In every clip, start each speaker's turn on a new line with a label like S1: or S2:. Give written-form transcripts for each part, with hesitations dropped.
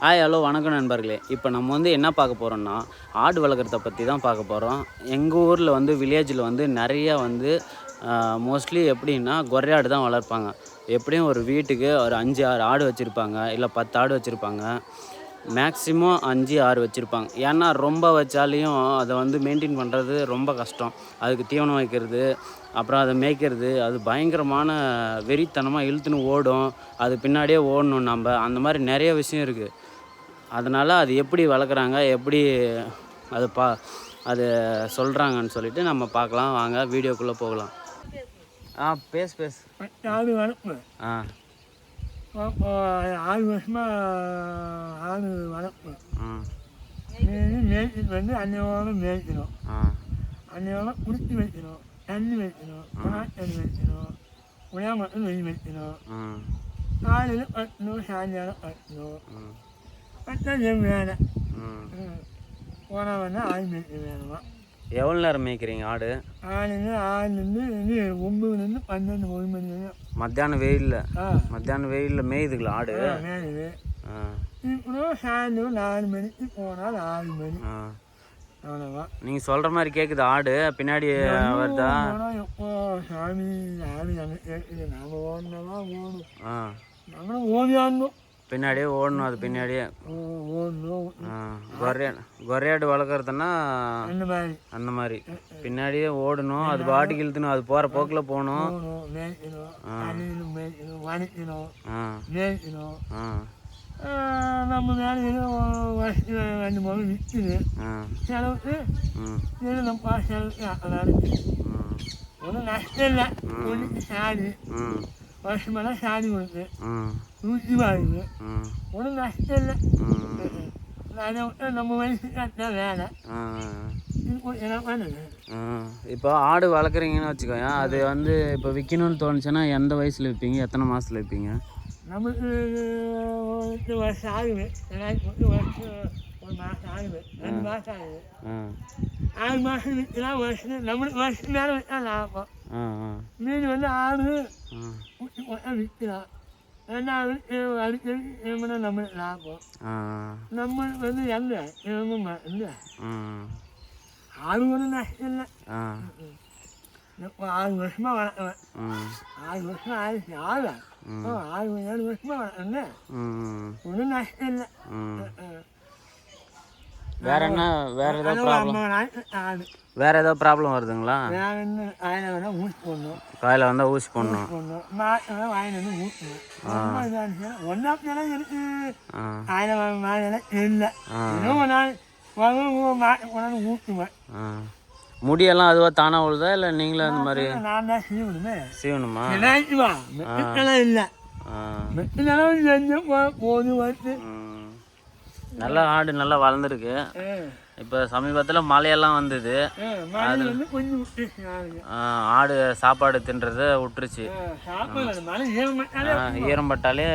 S1: Hello வணக்கம் நண்பர்களே. இப்போ நம்ம வந்து என்ன பார்க்க போகிறோம்னா, ஆடு வளர்க்குறத பற்றி தான் பார்க்க போகிறோம். எங்கள் ஊரில் வந்து வில்லேஜில் வந்து நிறையா வந்து மோஸ்ட்லி எப்படின்னா கொர்ரையாடு தான் வளர்ப்பாங்க. எப்படியும் ஒரு வீட்டுக்கு ஒரு 5-6 ஆடு வச்சுருப்பாங்க, இல்லை 10 ஆடு வச்சுருப்பாங்க. மேக்ஸிமம் 5-6 வச்சுருப்பாங்க. ஏன்னா ரொம்ப வச்சாலையும் அதை வந்து மெயின்டைன் பண்ணுறது ரொம்ப கஷ்டம். அதுக்கு தீவனம் வைக்கிறது, அப்புறம் அதை மேய்க்கிறது, அது பயங்கரமான வெறித்தனமாக இழுத்துன்னு ஓடும். அது பின்னாடியே ஓடணும் நம்ம. அந்த மாதிரி நிறைய விஷயம் இருக்குது. அதனால் அது எப்படி வளர்க்குறாங்க, எப்படி அது அது சொல்கிறாங்கன்னு சொல்லிட்டு நம்ம பார்க்கலாம். வாங்க வீடியோக்குள்ளே போகலாம். பேசு.
S2: ஆடு வளர்ப்பு.
S1: ஆ
S2: 6 வருஷமாக ஆடு வளர்ப்பு. மேய்ச்சிட்டு வந்து அன்னையோரம் மேய்க்கணும், அன்னையோரம் குடிச்சு வைக்கணும், தண்ணி வைக்கணும், தண்ணி வைக்கணும், உணவு மட்டும் வெயில் வைக்கணும், காலையில் கட்டணும், சாயங்காலம் கட்டணும். கட்டால் என் வேலை போனால் வந்து ஆடு மேய்க்க வேணுமா.
S1: எவ்வளோ நேரம் மேய்க்கிறீங்க ஆடு?
S2: ஆடுலேருந்து 9லேருந்து 12 1 மணி வரையும்.
S1: மத்தியானம் வெயிலில் மேயுதுங்களா ஆடு?
S2: மேயுது. இப்போ சாயந்தரம் 4 மணிக்கு போனால் 6 மணி அவ்வளோதான்.
S1: நீங்கள் சொல்கிற மாதிரி கேட்குது ஆடு பின்னாடி வருதா?
S2: எப்போ சாமி ஆடு எனக்கு கேட்குது. நாம் ஓடணும்னா ஓடும், நம்மளும் ஓடியாடணும்,
S1: பின்னாடியே ஓடணும். அது பின்னாடியே
S2: ஓடணும்.
S1: கொர்ரையாடு வளர்க்குறதுன்னா அந்த மாதிரி பின்னாடியே ஓடணும். அது பாட்டுக்கு இழுத்துணும், அது போகிற போக்கில் போகணும்,
S2: மேய்க்கணும், வணிக்கணும், மேய்க்கணும். நம்ம வேலை வருஷத்துக்கு 2 முறை விற்குது, செலவுக்கு நம்ம செலவுக்கு நடக்குது. ஒன்றும் நஷ்டம் இல்லை. ஒன்றுக்கு சாடி வருஷமெல்லாம் சாடி கொடுத்து ஊற்றி வாங்குது, ஒன்றும் நஷ்டம் இல்லை. அதை விட்டு நம்ம வயசுக்கு கட்டினா வேலை என்ன பண்ணுது.
S1: இப்போ ஆடு வளர்க்குறீங்கன்னு வச்சுக்கோங்க, அது வந்து இப்போ விற்கணும்னு தோணுச்சுன்னா எந்த வயசில் விற்பீங்க, எத்தனை மாதத்தில் விற்பீங்க?
S2: நமக்கு 8 வருஷம் ஆகுது, எனக்கு 1 மாதம் ஆகுது, 2 மாதம் ஆகுது. 6 மாதம் விற்கலாம், நம்மளுக்கு வருஷம் மேலே விற்றா லாபம். மீன் வந்து 6 ஊற்றி போட்டால் விற்கலாம். 2வது அடிக்கடி நம்மளுக்கு லாபம். நம்மளுக்கு வந்து எங்கே இல்லை, 6 ஒன்றும் நஷ்டம் இல்லை. இப்போ 6 வருஷமாக வளர்க்குவேன். 6 வருஷம் ஆயிடுச்சு. 6 7 வருஷமாக வளர்க்குறேன், ஒன்றும் நஷ்டம் இல்லை.
S1: வேற ஏதாவது ப்ராப்ளம் வருதுங்களா? காயில் வந்தால் ஊசி போடணும். முடியெல்லாம் அதுவா தானா உழுதா இல்லை நீங்களும் அந்த மாதிரி?
S2: நான் தான்
S1: சீவணுமா?
S2: இல்லை
S1: நல்லா ஆடு நல்லா வளர்ந்துருக்கு. இப்போ சமீபத்தில் மழையெல்லாம் வந்தது, ஆடு சாப்பாடு தின்றத விட்டுருச்சு. ஈரம் பட்டாலே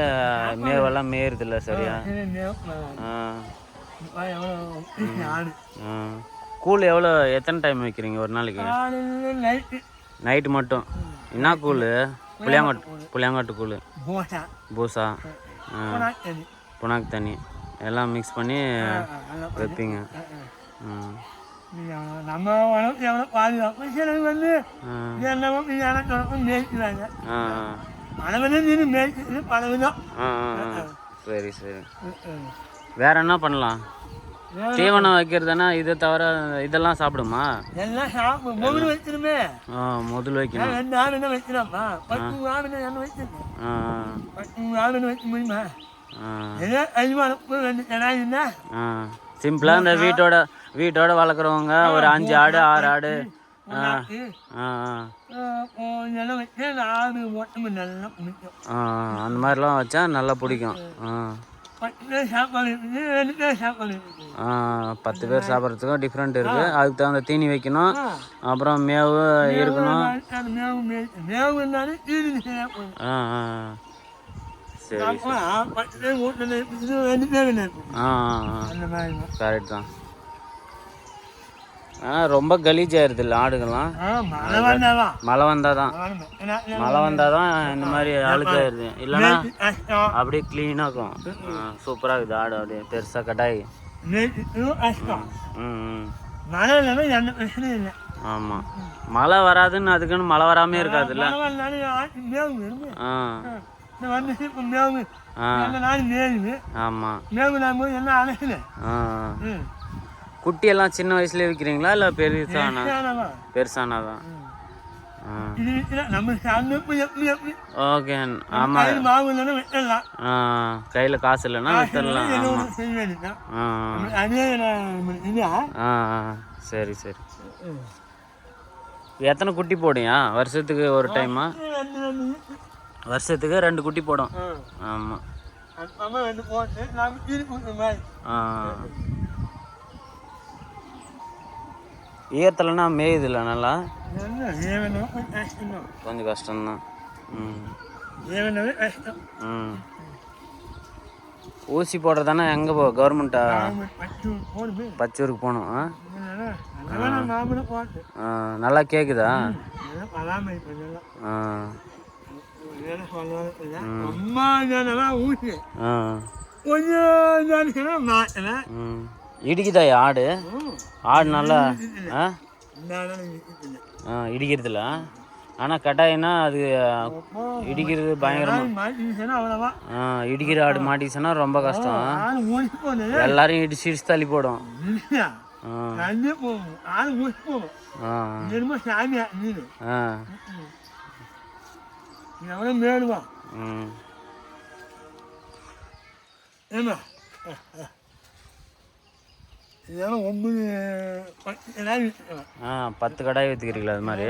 S1: மேவெல்லாம் மேயுறது இல்லை சரியா. கூழ் எத்தனை டைம் வைக்கிறீங்க ஒரு நாளைக்கு? நைட்டு மட்டும். என்ன கூழ்? புளியாங்காட்டு கூழ், பூசா, புனாக்கு தண்ணி எல்லாம் மிக்ஸ் பண்ணி வைப்பீங்க.
S2: நம்ம உடம்பு எவ்வளோ பாதுகாப்பு. சிலர் வந்து மேய்க்கிறாங்க, பல விதம் மேய்க்கிறது பல விதம்.
S1: சரி. வேற என்ன பண்ணலாம்? தீவனம் வைக்கிறதுனா இதை தவிர இதெல்லாம் சாப்பிடுமா?
S2: எல்லாம் சாப்பிடும். முதல் வைக்கணுமே.
S1: முதல் வைக்கணும்.
S2: 2 ஆடு என்ன வைக்கிறோம்மா, 10 ஆடு என்ன வைக்கணும், 10 ஆடு வைக்க முடியுமா?
S1: சிம்பிளா இந்த வீட்டோட வளர்க்குறவங்க ஒரு 5 ஆடு 6 ஆடு அந்த மாதிரிலாம் வச்சா நல்லா பிடிக்கும். 10 பேர் சாப்பிட்றதுக்கும் டிஃப்ரெண்ட் இருக்கு. அதுக்கு தகுந்த தீனி வைக்கணும், அப்புறம் மேவு இருக்கணும். கரெக்ட் தான். ஆனால் ரொம்ப கலீஜ் ஆயிடுது இல்லை ஆடுகள்லாம்.
S2: மழை வந்தாதான்
S1: மழை வந்தால் தான் இந்த மாதிரி அழுக்காயிருது. இல்லைன்னா அப்படியே க்ளீனாக இருக்கும். சூப்பராக இருக்குது ஆடு, அப்படியே பெருசாக கட்டாயி.
S2: மழை இல்லாமல் எந்த பிரச்சனையும் இல்லை.
S1: ஆமாம், மழை வராதுன்னு அதுக்குன்னு மழை வராமே இருக்காதுல்ல. ஆமாம். குட்டியெல்லாம் சின்ன வயசுல விற்கிறீங்களா இல்லை பெருசானாதான்? ஓகே. ஆமாம், கையில் காசு இல்லைன்னா வித்துடலாம். சரி சரி. எத்தனை குட்டி போடுயா வருஷத்துக்கு ஒரு டைமா? வருஷத்துக்கு 2 குட்டி போடும். ஆமாம். ஈரத்துலன்னா மேயுதில்ல நல்லா? கொஞ்சம் கஷ்டம்தான். ஊசி போடுறதானே எங்கே கவர்மெண்ட்டா? பச்சூருக்கு போகணும். நல்லா கேட்குதா? இடிக்குதா ஆடு? ஆடு நல்லா இடிக்கிறதுல. ஆனால் கட்டாயினா அது இடிக்கிறது பயங்கரமா. இடிக்கிற ஆடு மாட்டிச்சுன்னா ரொம்ப கஷ்டம். எல்லாரையும் இடிச்சு தள்ளி போடும்.
S2: இதெல்லாம்
S1: 10 கடாய் விற்றுக்கிறீங்களா அது மாதிரி?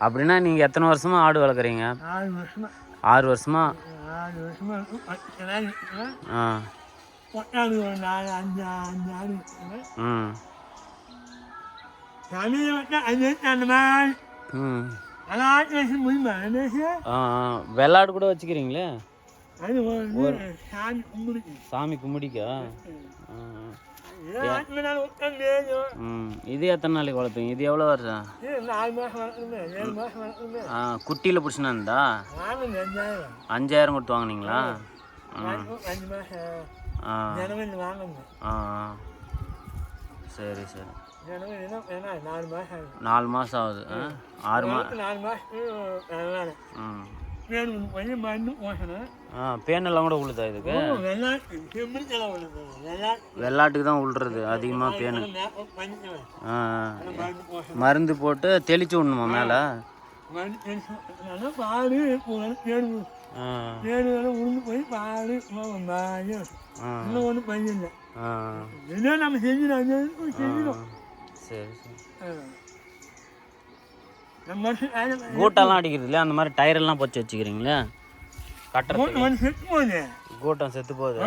S1: அப்படின்னா நீங்கள் எத்தனை வருஷமா ஆடு வளர்க்குறீங்க? 6 வருஷமா.
S2: 6 வருஷமா.
S1: வெள்ளாடு கூட வச்சுக்கிறீங்களே? சாமி கும்பிடிக்கா? இது எத்தனை நாளைக்கு வளர்ப்பீங்க? இது எவ்வளோ வருஷம்? குட்டியில் பிடிச்சினா இருந்தா 5000 கொடுத்து வாங்கினீங்களா? சரி சரி. 4 மாதம் ஆகுது. 6 பேனெல்லாம் கூட உழுதா இதுக்கு? வெள்ளாட்டுக்கு தான் உழுறது அதிகமாக பேனு. மருந்து போட்டு தெளிச்சு விடணுமா மேலே? சரி சரி. கூட்டெல்லாம் அடிக்கிறது இல்லையா? அந்த மாதிரி டயரெல்லாம் போச்சு வச்சுக்கிறீங்களா? கூட்டம் செத்து போகுது.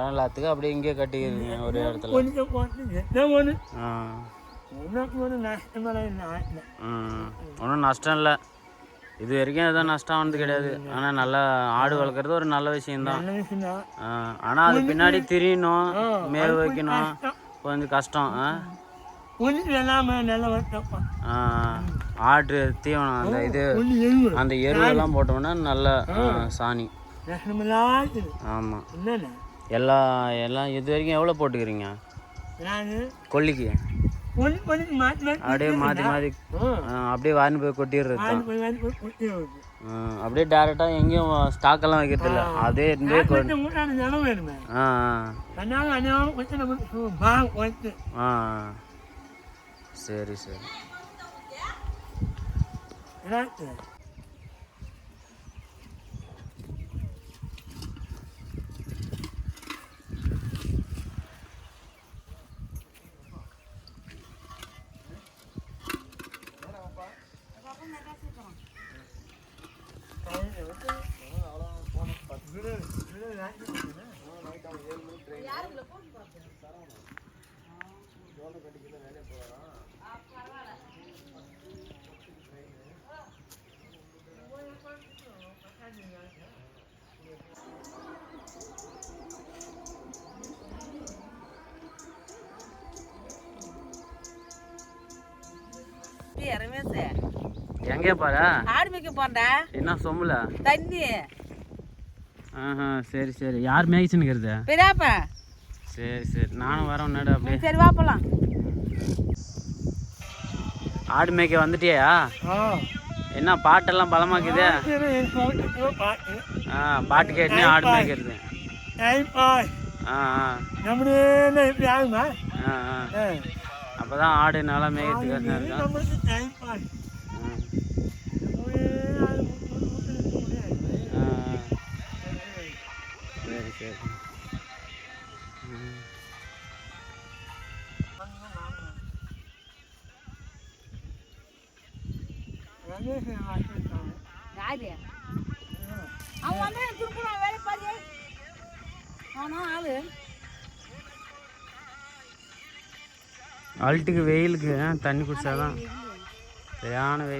S1: எல்லாத்துக்கும் அப்படியே இங்கே கட்டிக்கிறீங்க ஒரு இடத்துல. ஒன்றும் நஷ்டம் இல்லை இது வரைக்கும். எதுவும் நஷ்டம் வந்து கிடையாது. ஆனால் நல்லா ஆடு வளர்க்குறது ஒரு நல்ல விஷயம்தான். ஆனால் அது பின்னாடி திரியணும், மேவு வைக்கணும், கொஞ்சம் கஷ்டம். ஆடு தீவனம் அந்த இது அந்த எருவெல்லாம் போட்டோம்னா நல்ல சாணி. ஆமாம். எல்லாம் இது வரைக்கும் எவ்வளோ போட்டுக்கிறீங்க கொல்லிக்கு? அப்படியே மாற்றி மாற்றி அப்படியே வாங்கி போய் கொட்டிடுறது. அப்படியே டேரெக்டாக எங்கேயும் ஸ்டாக்கெல்லாம் வைக்கிறது இல்லை. அதே இருந்தே சரி சரி.
S3: ரமேஷ்
S1: எங்கே பாரு
S3: ஆடு மேய்க்க போறேன்டா.
S1: என்ன சொம்புல
S3: தண்ணி
S1: ஆஹா சரி சரி யார் மேய்ச்சினுக்கிறது
S3: பெரியாப்பா.
S1: சரி சரி நானும் வரேன் நடு அப்படியே
S3: சரி வா போலாம்.
S1: ஆடு மேய்க்க வந்துட்டியா என்ன பாட்டெல்லாம் பலமாக்குது பாட்டு கேட்டுனே ஆடு மேய்க்கிறது ஆ அப்போதான் ஆடு நல்லா மேய்க்கிறதுக்கு இருக்கும் சரி சரி
S3: யாரு அவன் வந்து திருப்பூர் வேலை பாரு. அவனா ஆளு
S1: அல்ட்டுக்கு வெயிலுக்கு தண்ணி குடிச்சாதான் சரியான வெயில்.